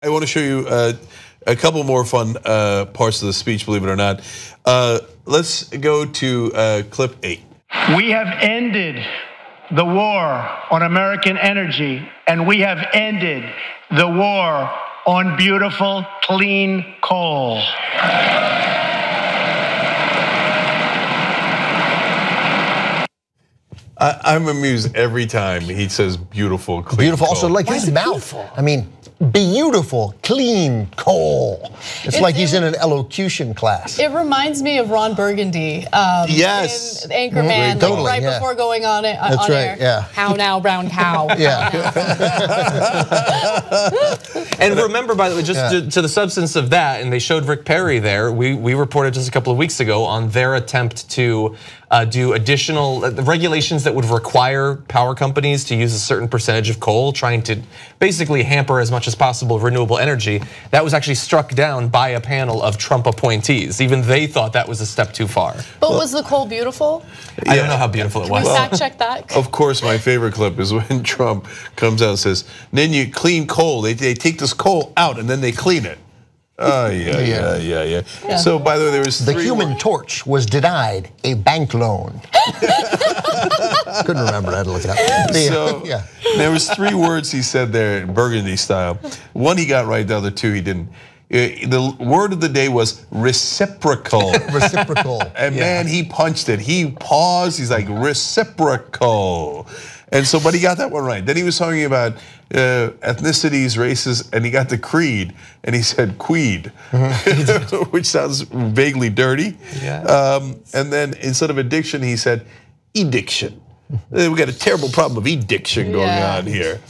I want to show you a couple more fun parts of the speech, believe it or not. Let's go to clip 8. We have ended the war on American energy, and we have ended the war on beautiful, clean coal. I'm amused every time he says beautiful, clean beautiful, coal. also like his mouth. I mean, beautiful, clean coal. It's like he's in an elocution class. It reminds me of Ron Burgundy. Yes. In Anchorman, Totally, right yeah. before going on it. That's on right, air. yeah. How now, brown cow? Yeah. And remember, by the way, just to the substance of that, and they showed Rick Perry there. We reported just a couple of weeks ago on their attempt to do additional regulations that would require power companies to use a certain percentage of coal, trying to basically hamper as much as possible renewable energy. That was actually struck down by a panel of Trump appointees. Even they thought that was a step too far. But was the coal beautiful? I don't know how beautiful it Can we was. fact check that? Of course, my favorite clip is when Trump comes out and says, then you clean coal. They take this coal out and then they clean it. Oh, yeah. So, by the way, there was The Human Torch was denied a bank loan. Couldn't remember, I had to look it up. So, there was 3 words he said there, Burgundy style. One he got right, the other 2 he didn't. The word of the day was reciprocal. Reciprocal. And man, he punched it. He paused, he's like, reciprocal. And so, but he got that one right. Then he was talking about ethnicities, races, and he got the creed, and he said queed, which sounds vaguely dirty. Yeah. And then instead of addiction, he said ediction. We got a terrible problem of ediction going on here.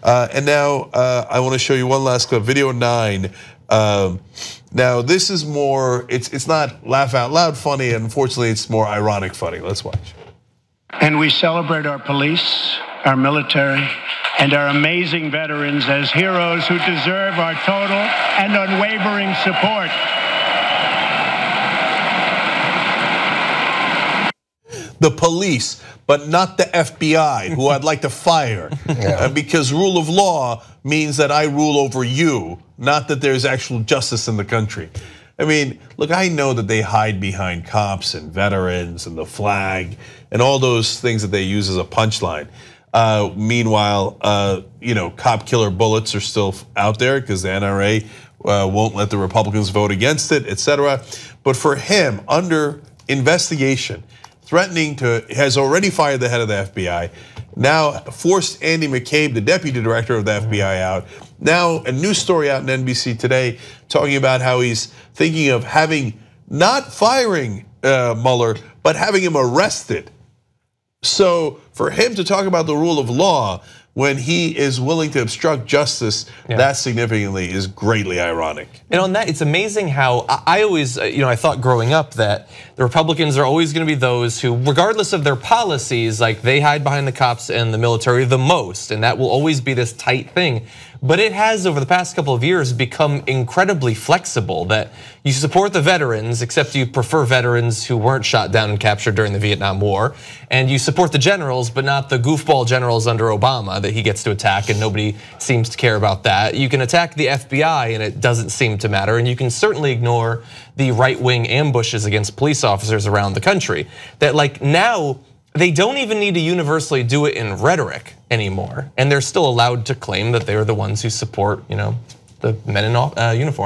And now I want to show you one last clip, video 9. Now this is more, it's not laugh out loud funny, and unfortunately it's more ironic funny. Let's watch. And we celebrate our police, our military, and our amazing veterans as heroes who deserve our total and unwavering support. The police, but not the FBI, who I'd like to fire. Because rule of law means that I rule over you, not that there's actual justice in the country. I mean, look, I know that they hide behind cops and veterans and the flag and all those things that they use as a punchline. Meanwhile, cop killer bullets are still out there because the NRA won't let the Republicans vote against it, etc. But for him, under investigation, has already fired the head of the FBI, now forced Andy McCabe, the deputy director of the FBI, out. Now a new story out in NBC today talking about how he's thinking of not firing Mueller, but having him arrested. So for him to talk about the rule of law when he is willing to obstruct justice, that significantly is greatly ironic. And on that, it's amazing how I always, I thought growing up that the Republicans are always going to be those who, regardless of their policies, like they hide behind the cops and the military the most, and that will always be this tight thing. But it has, over the past couple of years, become incredibly flexible that you support the veterans, except you prefer veterans who weren't shot down and captured during the Vietnam War. And you support the generals, but not the goofball generals under Obama that he gets to attack, and nobody seems to care about that. You can attack the FBI and it doesn't seem to matter. And you can certainly ignore the right-wing ambushes against police officers around the country. That like now, they don't even need to universally do it in rhetoric anymore. And they're still allowed to claim that they're the ones who support, the men in uniform.